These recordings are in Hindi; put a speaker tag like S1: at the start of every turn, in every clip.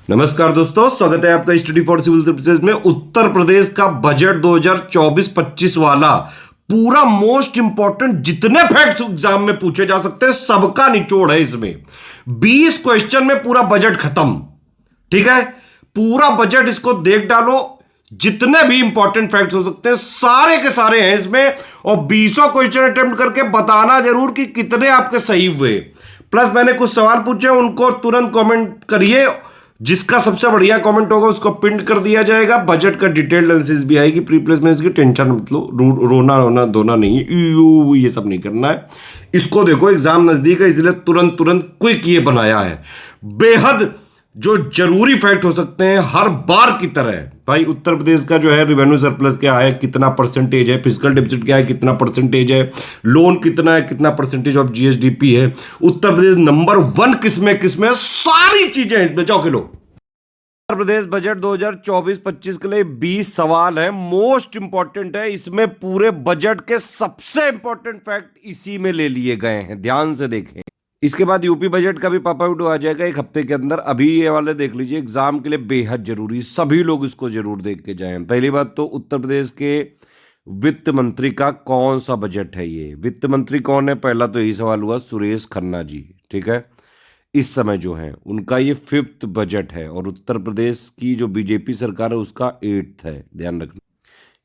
S1: नमस्कार दोस्तों, स्वागत है आपका स्टडी फॉर सिविल सर्विसेज में। उत्तर प्रदेश का बजट 2024-25 वाला पूरा मोस्ट इंपॉर्टेंट जितने फैक्ट्स एग्जाम में पूछे जा सकते हैं सबका निचोड़ है इसमें। 20 क्वेश्चन में पूरा बजट खत्म। ठीक है, पूरा बजट इसको देख डालो, जितने भी इंपॉर्टेंट फैक्ट्स हो सकते हैं सारे के सारे हैं इसमें। और 20 क्वेश्चन अटेम्प्ट करके बताना जरूर कि कितने आपके सही हुए। प्लस मैंने कुछ सवाल पूछे, उनको तुरंत कमेंट करिए। जिसका सबसे बढ़िया कमेंट होगा उसको पिन कर दिया जाएगा। बजट का डिटेल्ड एनालिसिस भी आएगी, प्री प्लेसमेंट की टेंशन मतलब रोना रोना धोना नहीं है, ये सब नहीं करना है। इसको देखो, एग्जाम नजदीक है इसलिए तुरंत तुरंत क्विक ये बनाया है। बेहद जो जरूरी फैक्ट हो सकते हैं हर बार की तरह। भाई उत्तर प्रदेश का जो है रिवेन्यू सरप्लस क्या है, कितना परसेंटेज है, फिजिकल डेफिसिट क्या है, कितना परसेंटेज है, लोन कितना है, कितना परसेंटेज ऑफ जीएसडीपी है, उत्तर प्रदेश नंबर 1 किसमें, सारी चीजें इसमें जाओ के लो। उत्तर प्रदेश बजट 2024-25 के लिए 20 सवाल है, मोस्ट इंपॉर्टेंट है। इसमें पूरे बजट के सबसे इंपॉर्टेंट फैक्ट इसी में ले लिए गए हैं, ध्यान से देखें। इसके बाद यूपी बजट का भी पापा वीडियो आ जाएगा एक हफ्ते के अंदर। अभी ये वाले देख लीजिए, एग्जाम के लिए बेहद जरूरी, सभी लोग इसको जरूर देख के जाएं। पहली बात तो उत्तर प्रदेश के वित्त मंत्री का कौन सा बजट है, ये वित्त मंत्री कौन है, पहला तो यही सवाल हुआ, सुरेश खन्ना जी। ठीक है, इस समय जो है उनका ये 5th बजट है और उत्तर प्रदेश की जो बीजेपी सरकार है उसका 8th है, ध्यान रखना।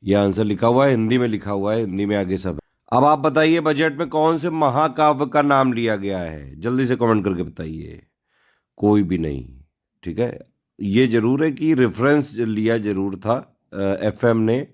S1: ये आंसर लिखा हुआ है, हिंदी में लिखा हुआ है, हिंदी में आगे सब है। अब आप बताइए बजट में कौन से महाकाव्य का नाम लिया गया है, जल्दी से कमेंट करके बताइए। कोई भी नहीं। ठीक है, ये जरूर है कि रेफरेंस लिया जरूर था एफएम ने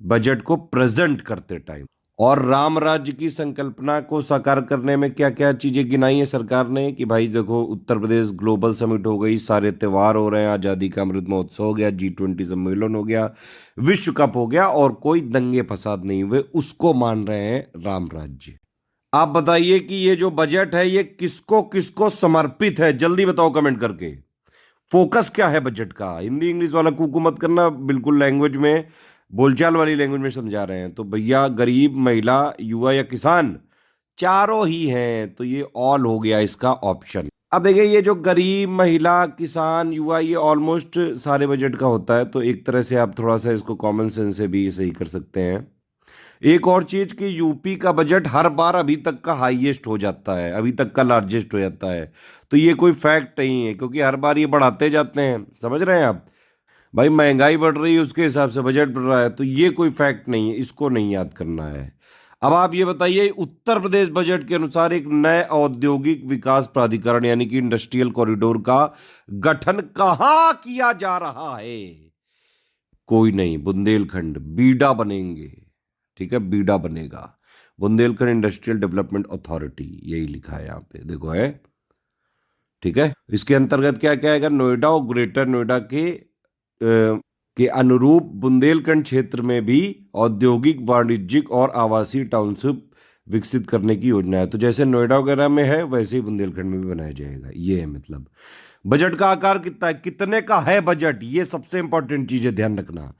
S1: बजट को प्रेजेंट करते टाइम। और राम राज्य की संकल्पना को साकार करने में क्या क्या चीजें गिनाई है सरकार ने कि भाई देखो, उत्तर प्रदेश ग्लोबल समिट हो गई, सारे त्योहार हो रहे हैं, आजादी का अमृत महोत्सव हो गया, G20 सम्मेलन हो गया, विश्व कप हो गया और कोई दंगे फसाद नहीं हुए, उसको मान रहे हैं राम राज्य। आप बताइए कि ये जो बजट है ये किसको किसको समर्पित है, जल्दी बताओ कमेंट करके। फोकस क्या है बजट का, हिंदी इंग्लिश वाला कुकू मत करना, बिल्कुल लैंग्वेज में, बोलचाल वाली लैंग्वेज में समझा रहे हैं। तो भैया गरीब, महिला, युवा या किसान, चारों ही हैं, तो ये ऑल हो गया इसका ऑप्शन। अब देखिए, ये जो गरीब, महिला, किसान, युवा, ये ऑलमोस्ट सारे बजट का होता है, तो एक तरह से आप थोड़ा सा इसको कॉमन सेंस से भी सही कर सकते हैं। एक और चीज कि यूपी का बजट हर बार अभी तक का हाईएस्ट हो जाता है, अभी तक का लार्जेस्ट हो जाता है। तो ये कोई फैक्ट नहीं है, क्योंकि हर बार ये बढ़ाते जाते हैं, समझ रहे हैं आप। भाई महंगाई बढ़ रही है उसके हिसाब से बजट बढ़ रहा है, तो ये कोई फैक्ट नहीं है, इसको नहीं याद करना है। अब आप ये बताइए, उत्तर प्रदेश बजट के अनुसार एक नए औद्योगिक विकास प्राधिकरण यानी कि इंडस्ट्रियल कॉरिडोर का गठन कहां किया जा रहा है। कोई नहीं, बुंदेलखंड, बीडा बनेंगे। ठीक है, बीडा बनेगा, बुंदेलखंड इंडस्ट्रियल डेवलपमेंट अथॉरिटी, यही लिखा है यहाँ पे, देखो है। ठीक है, इसके अंतर्गत क्या क्या आएगा, नोएडा और ग्रेटर नोएडा के अनुरूप बुंदेलखंड क्षेत्र में भी औद्योगिक, वाणिज्यिक और आवासीय टाउनशिप विकसित करने की योजना है। तो जैसे नोएडा वगैरह में है वैसे ही बुंदेलखंड में भी बनाया जाएगा, ये है मतलब। बजट का आकार कितना है, कितने का है बजट, ये सबसे इंपॉर्टेंट चीज है, ध्यान रखना।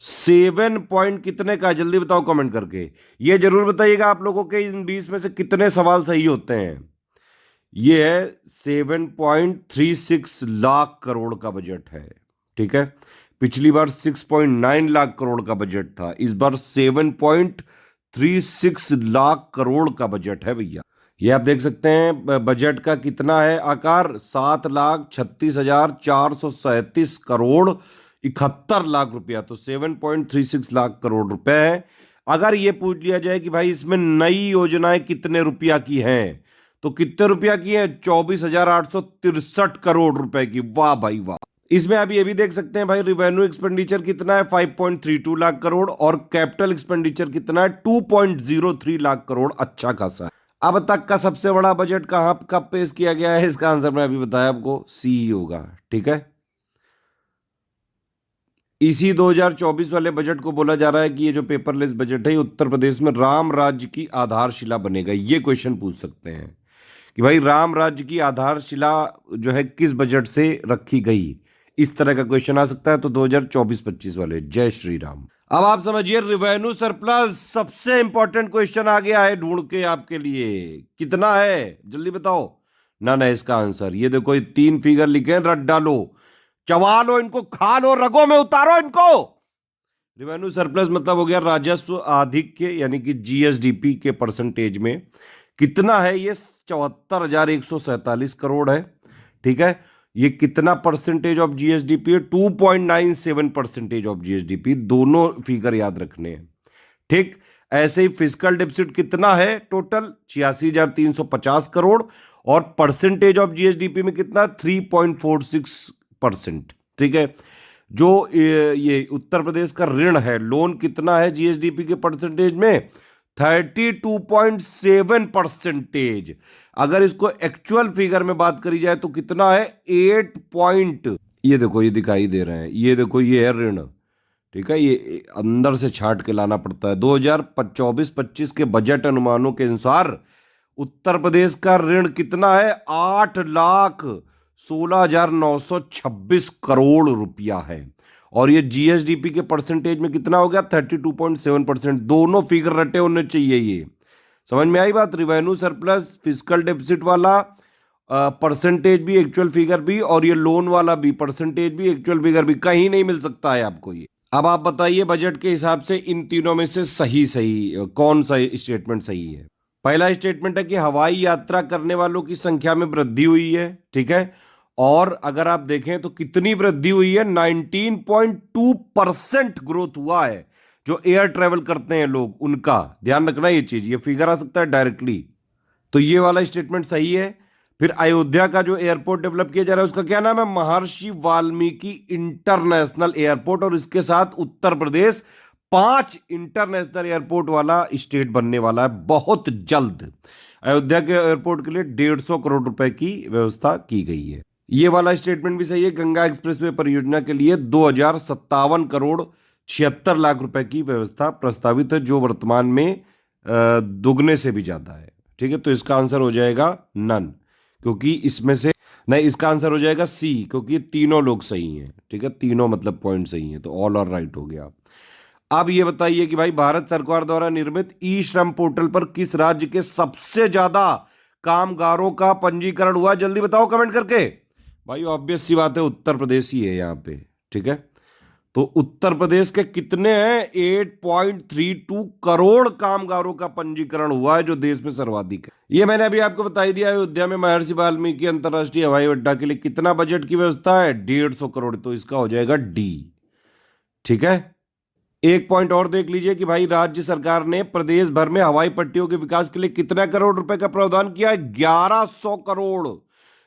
S1: 7 पॉइंट कितने का है, जल्दी बताओ कमेंट करके। ये जरूर बताइएगा आप लोगों के इन 20 में से कितने सवाल सही होते हैं। ये है 7.36 लाख करोड़ का बजट है। ठीक है, पिछली बार 6.9 लाख करोड़ का बजट था, इस बार 7.36 लाख करोड़ का बजट है भैया। ये आप देख सकते हैं बजट का कितना है आकार, 7,36,437 करोड़ 71 लाख रुपया, तो 7.36 लाख करोड़ रुपए है। अगर ये पूछ लिया जाए कि भाई इसमें नई योजनाएं कितने रुपया की हैं, तो कितने रुपया की है, 24,863 करोड़ रुपए की। वाह भाई वाह। इसमें आप ये भी देख सकते हैं भाई, रिवेन्यू एक्सपेंडिचर कितना है, 5.32 लाख करोड़, और कैपिटल एक्सपेंडिचर कितना है, 2.03 लाख करोड़, अच्छा खासा है। अब तक का सबसे बड़ा बजट कहां कब पेश किया गया है, इसका आंसर मैं अभी बताया आपको, सी होगा। ठीक है, इसी 2024 वाले बजट को बोला जा रहा है कि ये जो पेपरलेस बजट है, उत्तर प्रदेश में राम राज्य की आधारशिला बनेगा। ये क्वेश्चन पूछ सकते हैं कि भाई राम राज्य की आधारशिला जो है किस बजट से रखी गई, इस तरह का क्वेश्चन आ सकता है। तो 2024-25 वाले, जय श्री राम। अब आप समझिए, रिवेन्यू सरप्लस सबसे इंपॉर्टेंट क्वेश्चन आ गया है ढूंढ के आपके लिए। कितना है जल्दी बताओ। ना ना, इसका आंसर ये देखो, ये 3 फिगर लिखे हैं, रट डालो। चबा लो इनको, खा लो, रगों में उतारो इनको। रिवेन्यू सरप्लस मतलब हो गया राजस्व आधिक्य, यानी कि जीएसडीपी के परसेंटेज में कितना है ये? 74,147 करोड़ है। ठीक है, ये कितना परसेंटेज ऑफ जीएसडीपी है? 2.97% ऑफ जीएसडीपी। दोनों फिगर याद रखने हैं। ठीक, ऐसे ही फिजिकल डेफिसिट कितना है? टोटल 86,350 करोड़, और परसेंटेज ऑफ जीएसडीपी में कितना? 3.46%। ठीक है, जो ये उत्तर प्रदेश का ऋण है, लोन कितना है जीएसडीपी के परसेंटेज में? 32.7%। अगर इसको एक्चुअल फिगर में बात करी जाए तो कितना है? 8 पॉइंट, ये देखो, ये दिखाई दे रहे हैं, ये देखो, ये है ऋण। ठीक है, ये अंदर से छांट के लाना पड़ता है। 2024-25 के बजट अनुमानों के अनुसार उत्तर प्रदेश का ऋण कितना है? 8,16,926 करोड़ रुपया है। और ये जीएसडीपी के परसेंटेज में कितना हो गया? 32.7%। दोनों फिगर रटे होने चाहिए। ये समझ में आई बात? रिवेन्यू सरप्लस, फिजिकल डेफिसिट वाला परसेंटेज भी, एक्चुअल फिगर भी, और ये लोन वाला भी परसेंटेज भी, एक्चुअल फिगर भी, कहीं नहीं मिल सकता है आपको ये। अब आप बताइए बजट के हिसाब से इन तीनों में से सही कौन सा स्टेटमेंट सही है? पहला स्टेटमेंट है कि हवाई यात्रा करने वालों की संख्या में वृद्धि हुई है। ठीक है, और अगर आप देखें तो कितनी वृद्धि हुई है? 19.2% ग्रोथ हुआ है। जो एयर ट्रेवल करते हैं लोग, उनका ध्यान रखना ये चीज, ये फिगर आ सकता है डायरेक्टली। तो ये वाला स्टेटमेंट सही है। फिर अयोध्या का जो एयरपोर्ट डेवलप किया जा रहा है उसका क्या नाम है? महर्षि वाल्मीकि इंटरनेशनल एयरपोर्ट, और इसके साथ उत्तर प्रदेश 5 इंटरनेशनल एयरपोर्ट वाला स्टेट बनने वाला है बहुत जल्द। अयोध्या के एयरपोर्ट के लिए 150 करोड़ रुपए की व्यवस्था की गई है। ये वाला स्टेटमेंट भी सही है। गंगा एक्सप्रेसवे परियोजना के लिए 2,057 करोड़ 76 लाख रुपए की व्यवस्था प्रस्तावित है, जो वर्तमान में दुगने से भी ज्यादा है। ठीक है, तो इसका आंसर हो जाएगा नन, क्योंकि इसमें से नहीं, इसका आंसर हो जाएगा सी, क्योंकि तीनों लोग सही हैं। ठीक है, तीनों मतलब पॉइंट सही हैं, तो ऑल आर राइट हो गया। अब ये बताइए कि भाई भारत सरकार द्वारा निर्मित ई श्रम पोर्टल पर किस राज्य के सबसे ज्यादा कामगारों का पंजीकरण हुआ? जल्दी बताओ कमेंट करके। भाई ऑब्वियस सी बात है, उत्तर प्रदेश ही है यहाँ पे। ठीक है, तो उत्तर प्रदेश के कितने हैं? 8.32 करोड़ कामगारों का पंजीकरण हुआ है, जो देश में सर्वाधिक है। ये मैंने अभी आपको बता ही दिया। अयोध्या में महर्षि वाल्मीकि अंतरराष्ट्रीय हवाई अड्डा के लिए कितना बजट की व्यवस्था है? 150 करोड़, तो इसका हो जाएगा डी। ठीक है, एक पॉइंट और देख लीजिए कि भाई राज्य सरकार ने प्रदेश भर में हवाई पट्टियों के विकास के लिए कितना करोड़ रुपए का प्रावधान किया है? 1100 करोड़।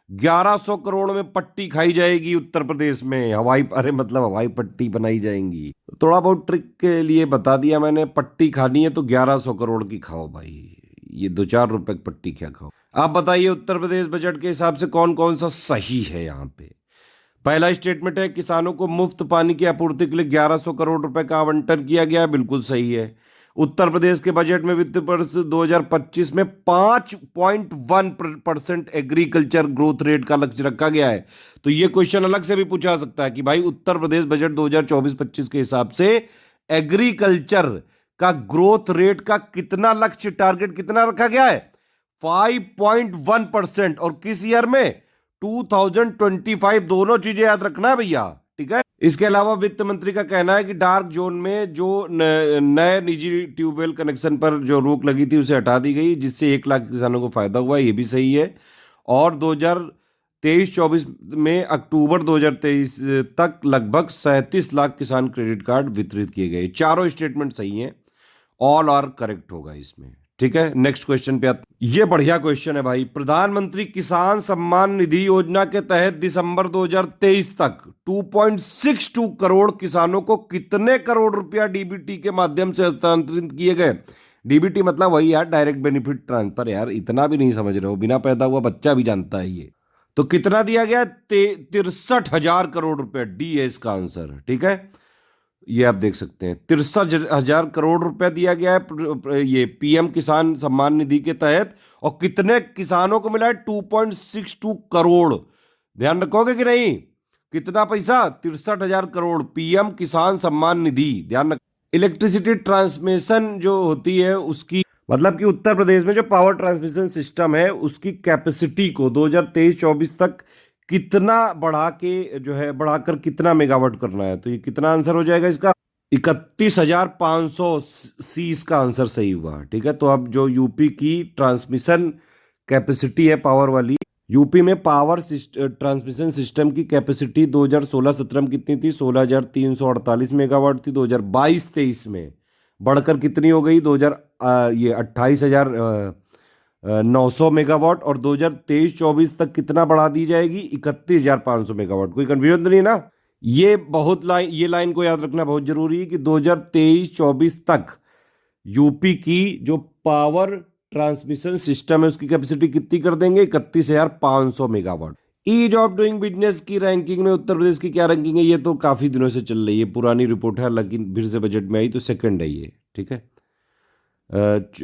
S1: 1100 करोड़ में पट्टी खाई जाएगी उत्तर प्रदेश में, अरे मतलब हवाई पट्टी बनाई जाएंगी। थोड़ा बहुत ट्रिक के लिए बता दिया मैंने। पट्टी खानी है तो 1100 करोड़ की खाओ भाई, ये 2-4 रुपए की पट्टी क्या खाओ। आप बताइए उत्तर प्रदेश बजट के हिसाब से कौन कौन सा सही है यहाँ पे? पहला स्टेटमेंट है किसानों को मुफ्त पानी की आपूर्ति के लिए 1100 करोड़ रुपए का आवंटन किया गया है, बिल्कुल सही है। उत्तर प्रदेश के बजट में वित्त वर्ष 2025 में 5.1% एग्रीकल्चर ग्रोथ रेट का लक्ष्य रखा गया है। तो यह क्वेश्चन अलग से भी पूछा सकता है कि भाई उत्तर प्रदेश बजट 2024-25 के हिसाब से एग्रीकल्चर का ग्रोथ रेट का कितना लक्ष्य, टारगेट कितना रखा गया है? 5.1%। और किस ईयर में? 2025। दोनों चीजें याद रखना है भैया। ठीक है, इसके अलावा वित्त मंत्री का कहना है कि डार्क जोन में जो नए निजी ट्यूबवेल कनेक्शन पर जो रोक लगी थी उसे हटा दी गई, जिससे 1 लाख किसानों को फायदा हुआ। ये भी सही है। और 2023-24 में अक्टूबर 2023 तक लगभग 37 लाख किसान क्रेडिट कार्ड वितरित किए गए। चारों स्टेटमेंट सही हैं, ऑल आर करेक्ट होगा इसमें। ठीक है, नेक्स्ट क्वेश्चन पे ये बढ़िया क्वेश्चन है भाई। प्रधानमंत्री किसान सम्मान निधि योजना के तहत दिसंबर 2023 तक 2.62 करोड़ किसानों को कितने करोड़ रुपया डीबीटी के माध्यम से हस्तांतरित किए गए? डीबीटी मतलब वही यार, डायरेक्ट बेनिफिट ट्रांसफर। यार इतना भी नहीं समझ रहे हो, बिना पैदा हुआ बच्चा भी जानता है ये। तो कितना दिया गया? 63,000 करोड़ रुपए। डी है इसका आंसर। ठीक है, ये आप देख सकते हैं, 63,000 करोड़ रुपया दिया गया है ये पीएम किसान सम्मान निधि के तहत। और कितने किसानों को मिला है? 2.62 करोड़। ध्यान रखोगे कि नहीं? कितना पैसा? 63,000 करोड़, पीएम किसान सम्मान निधि। ध्यान रख। इलेक्ट्रिसिटी ट्रांसमिशन जो होती है उसकी, मतलब कि उत्तर प्रदेश में जो पावर ट्रांसमिशन सिस्टम है उसकी कैपेसिटी को 2023-24 तक कितना बढ़ा के जो है बढ़ाकर कितना मेगावाट करना है, तो ये कितना आंसर हो जाएगा इसका? 31,500 सी इसका आंसर सही हुआ। ठीक है, तो अब जो यूपी की ट्रांसमिशन कैपेसिटी है पावर वाली, यूपी में पावर ट्रांसमिशन सिस्टम की कैपेसिटी 2016-17 में कितनी थी? 16,348 मेगावाट थी। 2022-23 में बढ़कर कितनी हो गई? 2000 ये 28,900 मेगावाट, और 2023-24 तक कितना बढ़ा दी जाएगी? 31,500 मेगावाट। कोई कंफ्यूजन तो नहीं ना? ये लाइन को याद रखना बहुत जरूरी है कि 2023-24 तक यूपी की जो पावर ट्रांसमिशन सिस्टम है उसकी कैपेसिटी कितनी कर देंगे? 31,500 megawatt. Ease of doing business की रैंकिंग में उत्तर प्रदेश की क्या रैंकिंग है? ये तो काफी दिनों से चल रही है, पुरानी रिपोर्ट है, लेकिन फिर से बजट में आई तो सेकंड है ये। ठीक है,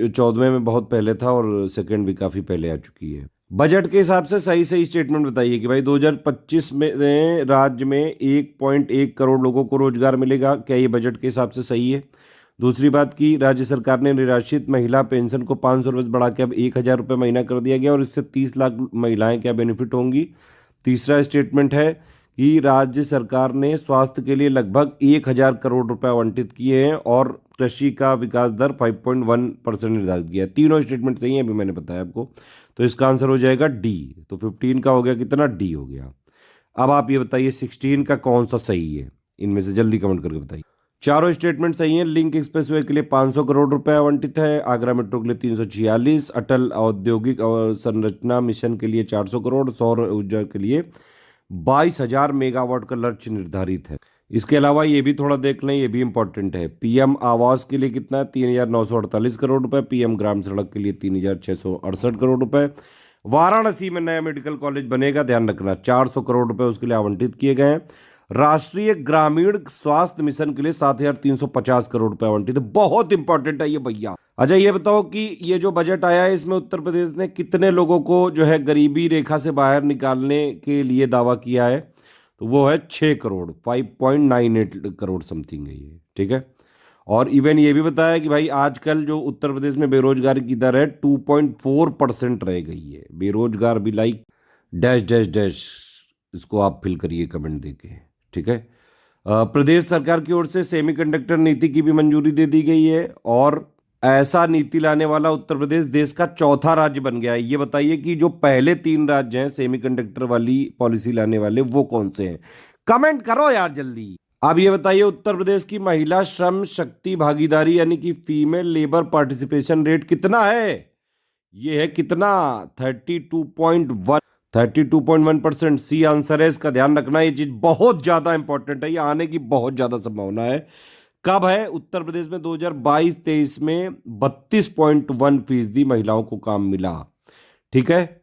S1: 14वें में बहुत पहले था और सेकंड भी काफी पहले आ चुकी है। बजट के हिसाब से सही सही स्टेटमेंट बताइए कि भाई 2025 में राज्य में 1.1 करोड़ लोगों को रोजगार मिलेगा। क्या ये बजट के हिसाब से सही है? दूसरी बात की राज्य सरकार ने निराश्रित महिला पेंशन को 500 रुपये बढ़ा के अब 1,000 रुपये महीना कर दिया गया और इससे 30 लाख महिलाएं क्या बेनिफिट होंगी। तीसरा स्टेटमेंट है कि राज्य सरकार ने स्वास्थ्य के लिए लगभग 1,000 करोड़ रुपए आवंटित किए हैं और कृषि का विकास दर 5.1% निर्धारित किया है। तीनों स्टेटमेंट सही है, अभी मैंने बताया आपको, तो इसका आंसर हो जाएगा डी। तो 15 का हो गया कितना? डी हो गया। अब आप ये बताइए 16 का कौन सा सही है, इनमें से जल्दी कमेंट करके बताइए। चारों स्टेटमेंट सही हैं। लिंक एक्सप्रेसवे के लिए 500 करोड़ रुपए आवंटित है, आगरा मेट्रो के लिए 346, अटल औद्योगिक और संरचना मिशन के लिए 400 करोड़, सौर ऊर्जा के लिए 22,000 मेगावाट का लक्ष्य निर्धारित है। इसके अलावा ये भी थोड़ा देख लें, ये भी इंपॉर्टेंट है। पीएम आवास के लिए कितना है? 3,948 करोड़ रुपए। पीएम ग्राम सड़क के लिए 3,668 करोड़ रुपए। वाराणसी में नया मेडिकल कॉलेज बनेगा, ध्यान रखना, 400 करोड़ रुपए उसके लिए आवंटित किए गए हैं। राष्ट्रीय ग्रामीण स्वास्थ्य मिशन के लिए 7,350 करोड़ रुपए आवंटित है। बहुत इंपॉर्टेंट है ये भैया। अच्छा ये बताओ कि ये जो बजट आया है इसमें उत्तर प्रदेश ने कितने लोगों को जो है गरीबी रेखा से बाहर निकालने के लिए दावा किया है? तो वो है 6 करोड़, 5.98 करोड़ समथिंग है ये। ठीक है, और इवन ये भी बताया कि भाई आजकल जो उत्तर प्रदेश में बेरोजगारी की दर है 2.4% रह गई है। बेरोजगार भी लाइक डैश डैश डैश, इसको आप फिल करिए कमेंट देके। ठीक है, प्रदेश सरकार की ओर से सेमीकंडक्टर नीति की भी मंजूरी दे दी गई है और ऐसा नीति लाने वाला उत्तर प्रदेश देश का चौथा राज्य बन गया है। ये बताइए कि जो पहले 3 राज्य हैं सेमीकंडक्टर वाली पॉलिसी लाने वाले वो कौन से हैं? कमेंट करो यार जल्दी। अब ये बताइए उत्तर प्रदेश की महिला श्रम शक्ति भागीदारी यानी कि फीमेल लेबर पार्टिसिपेशन रेट कितना है? ये है कितना? 32.1%। सी आंसर है इसका। ध्यान रखना, ये चीज बहुत ज्यादा इंपॉर्टेंट है, ये आने की बहुत ज्यादा संभावना है। कब है? उत्तर प्रदेश में 2022-23 में 32.1% महिलाओं को काम मिला। ठीक है,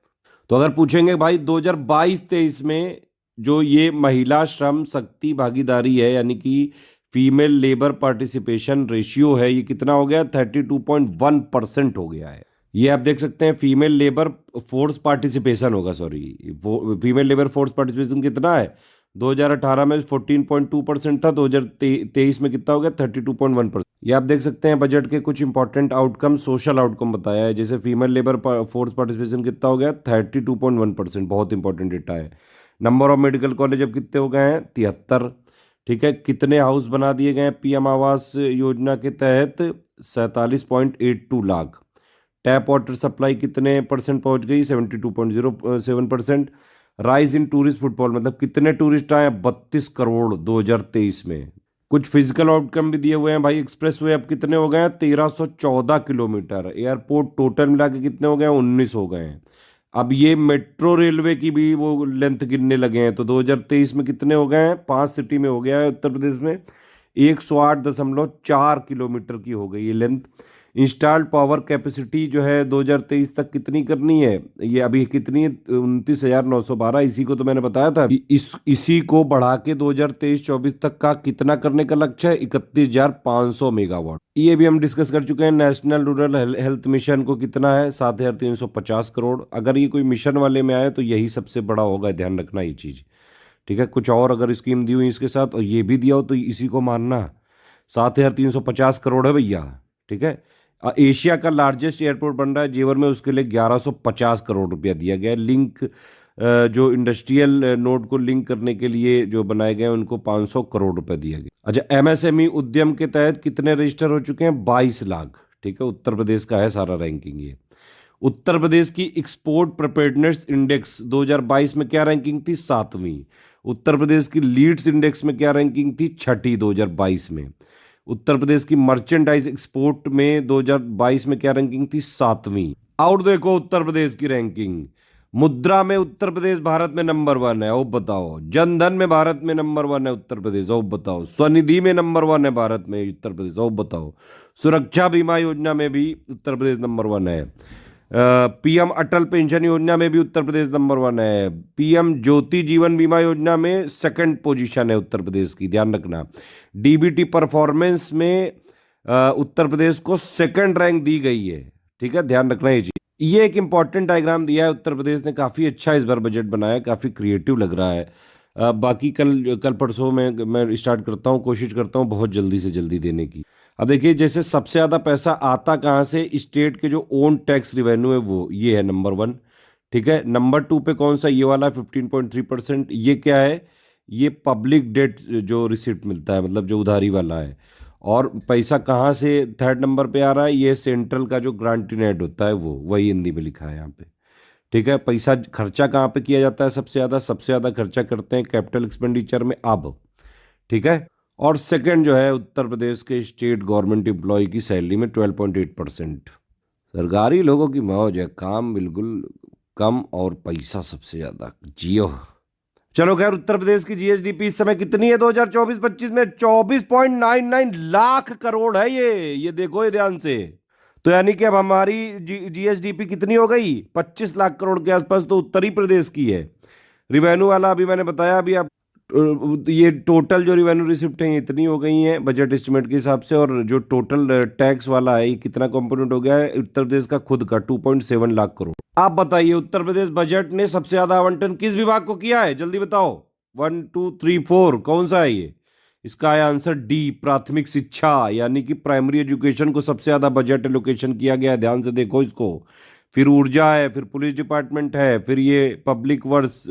S1: तो अगर पूछेंगे भाई 2022-23 में जो ये महिला श्रम शक्ति भागीदारी है यानी कि फीमेल लेबर पार्टिसिपेशन रेशियो है, ये कितना हो गया? 32.1% हो गया है। ये आप देख सकते हैं, फीमेल लेबर फोर्स पार्टिसिपेशन होगा, sorry, female labour force participation कितना है? 2018 में 14.2% था, 2023 में कितना हो गया? 32.1%। ये आप देख सकते हैं बजट के कुछ इंपॉर्टेंट आउटकम, सोशल आउटकम बताया है। जैसे फीमेल लेबर फोर्स पार्टिसिपेशन कितना हो गया? 32.1%, बहुत इंपॉर्टेंट डेटा है। नंबर ऑफ मेडिकल कॉलेज अब कितने हो गए हैं? 73। ठीक है, कितने हाउस बना दिए गए हैं पीएम आवास योजना के तहत? 47.82 लाख। टैप वाटर सप्लाई कितने परसेंट पहुंच गई? 72.07%। राइज इन टूरिस्ट फुटफॉल, मतलब कितने टूरिस्ट आए? 32 करोड़ 2023 में। कुछ फिजिकल आउटकम भी दिए हुए हैं भाई। एक्सप्रेस वे अब कितने हो गए हैं? 1314 किलोमीटर। एयरपोर्ट टोटल मिला के कितने हो गए हैं? 19 हो गए हैं। अब ये मेट्रो रेलवे की भी वो लेंथ गिनने लगे हैं, तो 2023 में कितने हो गए हैं? 5 सिटी में हो गया है उत्तर प्रदेश में, 108.4 किलोमीटर की हो गई ये लेंथ। इंस्टॉल्ड पावर कैपेसिटी जो है 2023 तक कितनी करनी है? ये अभी कितनी है? 29,912। इसी को तो मैंने बताया था, इसी को बढ़ा के 2023-24 तक का कितना करने का लक्ष्य है? 31,500 मेगावाट। ये भी हम डिस्कस कर चुके हैं। नेशनल रूरल हेल्थ मिशन को कितना है? 7,350 करोड़। अगर ये कोई मिशन वाले में आए तो यही सबसे बड़ा होगा, ध्यान रखना ये चीज। ठीक है, कुछ और अगर स्कीम दी हुई इसके साथ और ये भी दिया हो तो इसी को मानना। 7,350 करोड़ है भैया। ठीक है, एशिया का लार्जेस्ट एयरपोर्ट बन रहा है जेवर में, उसके लिए 1,150 करोड़ रुपया दिया गया है। लिंक जो इंडस्ट्रियल नोड को लिंक करने के लिए जो बनाए गए हैं उनको 500 करोड़ रुपए दिया गया। अच्छा, एमएसएमई उद्यम के तहत कितने रजिस्टर हो चुके हैं? 22 लाख। ठीक है, उत्तर प्रदेश का है सारा रैंकिंग ये। उत्तर प्रदेश की एक्सपोर्ट प्रिपेयर्डनेस इंडेक्स 2022 में क्या रैंकिंग थी? 7वीं। उत्तर प्रदेश की लीड्स इंडेक्स में क्या रैंकिंग थी? 6ठी 2022 में। उत्तर प्रदेश की मर्चेंडाइज एक्सपोर्ट में 2022 में क्या रैंकिंग थी? 7वीं। और देखो उत्तर प्रदेश की रैंकिंग, मुद्रा में उत्तर प्रदेश भारत में नंबर 1 है। ओ बताओ, जनधन में भारत में नंबर 1 है उत्तर प्रदेश। ओ बताओ, स्वनिधि में नंबर 1 है भारत में उत्तर प्रदेश। ओ बताओ, सुरक्षा बीमा योजना में भी उत्तर प्रदेश नंबर 1 है। पीएम अटल पेंशन योजना में भी उत्तर प्रदेश नंबर 1 है। पीएम ज्योति जीवन बीमा योजना में सेकंड पोजीशन है उत्तर प्रदेश की, ध्यान रखना। डीबीटी परफॉर्मेंस में उत्तर प्रदेश को सेकंड रैंक दी गई है। ठीक है, ध्यान रखना ये चीज। ये एक इंपॉर्टेंट डायग्राम दिया है उत्तर प्रदेश ने, काफी अच्छा इस बार बजट बनाया, काफी क्रिएटिव लग रहा है। बाकी कल परसों में मैं स्टार्ट करता हूँ, कोशिश करता हूँ बहुत जल्दी से जल्दी देने की। अब देखिए, जैसे सबसे ज़्यादा पैसा आता कहाँ से? स्टेट के जो ओन टैक्स रिवेन्यू है वो, ये है नंबर 1। ठीक है, नंबर 2 पे कौन सा? ये वाला 15.3%। ये क्या है? ये पब्लिक डेट जो रिसिप्ट मिलता है, मतलब जो उधारी वाला है। और पैसा कहाँ से थर्ड नंबर पे आ रहा है? ये सेंट्रल का जो ग्रांटिंग एड होता है वो, वही हिंदी में लिखा है यहाँ पे। ठीक है, पैसा खर्चा कहाँ पे किया जाता है सबसे ज़्यादा? सबसे ज़्यादा खर्चा करते हैं कैपिटल एक्सपेंडिचर में अब। ठीक है, और सेकंड जो है उत्तर प्रदेश के स्टेट गवर्नमेंट एम्प्लॉय की सैलरी में 12.8%। सरकारी लोगों की मौज है, काम बिल्कुल कम और पैसा सबसे ज्यादा। जियो। चलो खैर, उत्तर प्रदेश की जीएसडीपी इस समय कितनी है 2024-25 में? 24.99 लाख करोड़ है ये देखो ये ध्यान से। तो यानी कि अब हमारी जीएसडीपी कितनी हो गई? 25 लाख करोड़ के आसपास तो उत्तरी प्रदेश की है। रिवेन्यू वाला अभी मैंने बताया, अभी आप ये टोटल जो रिवेन्यू रिसिप्ट है इतनी हो गई हैं बजट एस्टिमेट के हिसाब से। और जो टोटल टैक्स वाला है ये कितना कंपोनेंट हो गया है उत्तर प्रदेश का खुद का? 2.7 लाख करोड़। आप बताइए, उत्तर प्रदेश बजट ने सबसे ज्यादा आवंटन किस विभाग को किया है? जल्दी बताओ। 1 2 3 4 कौन सा है ये? इसका है आंसर डी, प्राथमिक शिक्षा, यानी कि प्राइमरी एजुकेशन को सबसे ज्यादा बजट एलोकेशन किया गया है। ध्यान से देखो इसको। फिर ऊर्जा है, फिर पुलिस डिपार्टमेंट है, फिर ये पब्लिक वर्क्स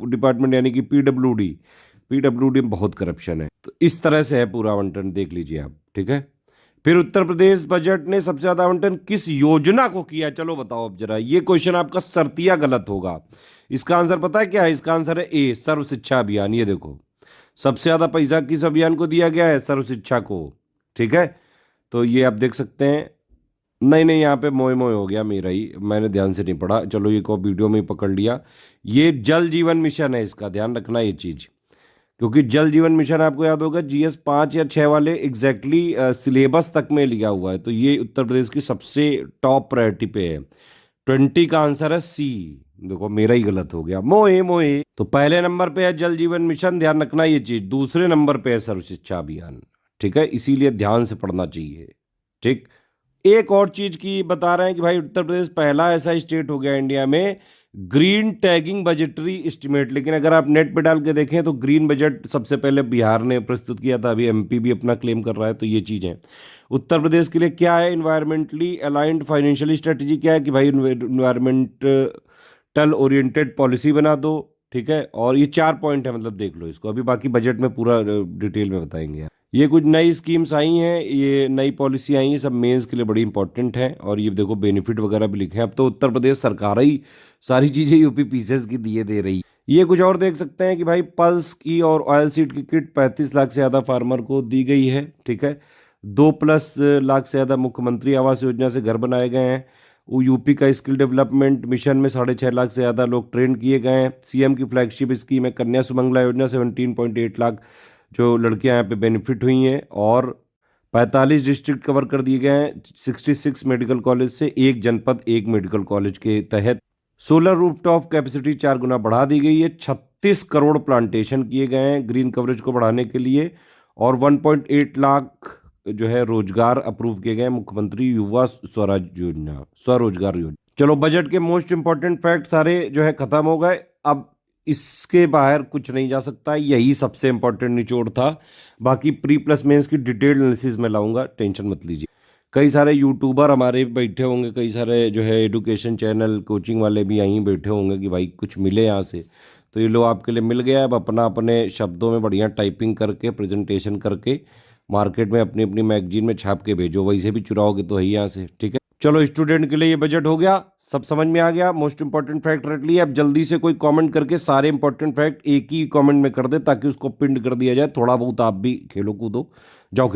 S1: डिपार्टमेंट यानी कि पीडब्ल्यूडी। पीडब्ल्यूडी में बहुत करप्शन है। तो इस तरह से है पूरा आवंटन, देख लीजिए आप। ठीक है, फिर उत्तर प्रदेश बजट ने सबसे ज्यादा आवंटन किस योजना को किया? चलो बताओ अब जरा। ये क्वेश्चन आपका सरतिया गलत होगा। इसका आंसर पता है क्या है? इसका आंसर है ए, सर्व शिक्षा अभियान। ये देखो, सबसे ज्यादा पैसा किस अभियान को दिया गया है? सर्व शिक्षा को। ठीक है, तो ये आप देख सकते हैं। नहीं नहीं, यहाँ पे मोए मोए हो गया मेरा ही, मैंने ध्यान से नहीं पढ़ा। चलो ये को वीडियो में ही पकड़ लिया। ये जल जीवन मिशन है, इसका ध्यान रखना ये चीज। क्योंकि जल जीवन मिशन आपको याद होगा GS 5 या 6 वाले एग्जैक्टली सिलेबस तक में लिया हुआ है। तो ये उत्तर प्रदेश की सबसे टॉप प्रायोरिटी पे है। 20 का आंसर है सी। देखो मेरा ही गलत हो गया, मोए मोए। तो पहले नंबर पे है जल जीवन मिशन, ध्यान रखना ये चीज। दूसरे नंबर पे है सर्व शिक्षा अभियान। ठीक है, इसीलिए ध्यान से पढ़ना चाहिए। ठीक, एक और चीज की बता रहे हैं कि भाई उत्तर प्रदेश पहला ऐसा स्टेट हो गया इंडिया में ग्रीन टैगिंग बजटरी एस्टिमेट। लेकिन अगर आप नेट पे डाल के देखें तो ग्रीन बजट सबसे पहले बिहार ने प्रस्तुत किया था, अभी एमपी भी अपना क्लेम कर रहा है। तो ये चीज़ है। उत्तर प्रदेश के लिए क्या है? इन्वायरमेंटली अलाइंड फाइनेंशियल स्ट्रेटजी क्या है कि भाई इन्वायरमेंटल ओरिएंटेड पॉलिसी बना दो। ठीक है, और ये 4 पॉइंट है, मतलब देख लो इसको। अभी बाकी बजट में पूरा डिटेल में बताएंगे। ये कुछ नई स्कीम्स आई हैं, ये नई पॉलिसी आई है, सब मेंस के लिए बड़ी इंपॉर्टेंट है। और ये देखो बेनिफिट वगैरह भी लिखे हैं। अब तो उत्तर प्रदेश सरकार ही सारी चीज़ें यूपी पीसेस की दिए दे रही। ये कुछ और देख सकते हैं कि भाई पल्स की और ऑयल सीड की किट 35 लाख से ज़्यादा फार्मर को दी गई है। ठीक है, 2+ लाख से ज़्यादा मुख्यमंत्री आवास योजना से घर बनाए गए हैं। वो यूपी का स्किल डेवलपमेंट मिशन में 6.5 लाख से ज़्यादा लोग ट्रेन किए गए हैं। सीएम की फ्लैगशिप स्कीम है कन्या सुमंगला योजना, 17.8 लाख जो लड़कियां यहाँ पे बेनिफिट हुई हैं। और 45 डिस्ट्रिक्ट कवर कर दिए गए हैं 66 मेडिकल कॉलेज से, एक जनपद एक मेडिकल कॉलेज के तहत। सोलर रूफटॉप कैपेसिटी 4 गुना बढ़ा दी गई है। 36 करोड़ प्लांटेशन किए गए हैं ग्रीन कवरेज को बढ़ाने के लिए। और 1.8 लाख जो है रोजगार अप्रूव किए गए मुख्यमंत्री युवा स्वराज योजना, स्वरोजगार योजना। चलो बजट के मोस्ट इंपॉर्टेंट फैक्ट सारे जो है खत्म हो गए। अब इसके बाहर कुछ नहीं जा सकता, यही सबसे इंपॉर्टेंट निचोड़ था। बाकी प्री प्लस मेंस की डिटेल्ड एनालिसिस में लाऊंगा, टेंशन मत लीजिए। कई सारे यूट्यूबर हमारे बैठे होंगे, कई सारे जो है एजुकेशन चैनल कोचिंग वाले भी यहीं बैठे होंगे कि भाई कुछ मिले यहाँ से। तो ये लो आपके लिए मिल गया। अब अपना अपने शब्दों में बढ़िया टाइपिंग करके प्रेजेंटेशन करके मार्केट में अपनी अपनी मैगजीन में छाप के भेजो। वैसे भी चुराओगे तो है ही यहाँ से, ठीक है। चलो स्टूडेंट के लिए ये बजट हो गया, सब समझ में आ गया, मोस्ट इंपॉर्टेंट फैक्ट रट लिया। अब जल्दी से कोई कमेंट करके सारे इंपॉर्टेंट फैक्ट एक ही कमेंट में कर दे ताकि उसको पिंड कर दिया जाए। थोड़ा बहुत आप भी खेलो कूदो, जाओ खेलो।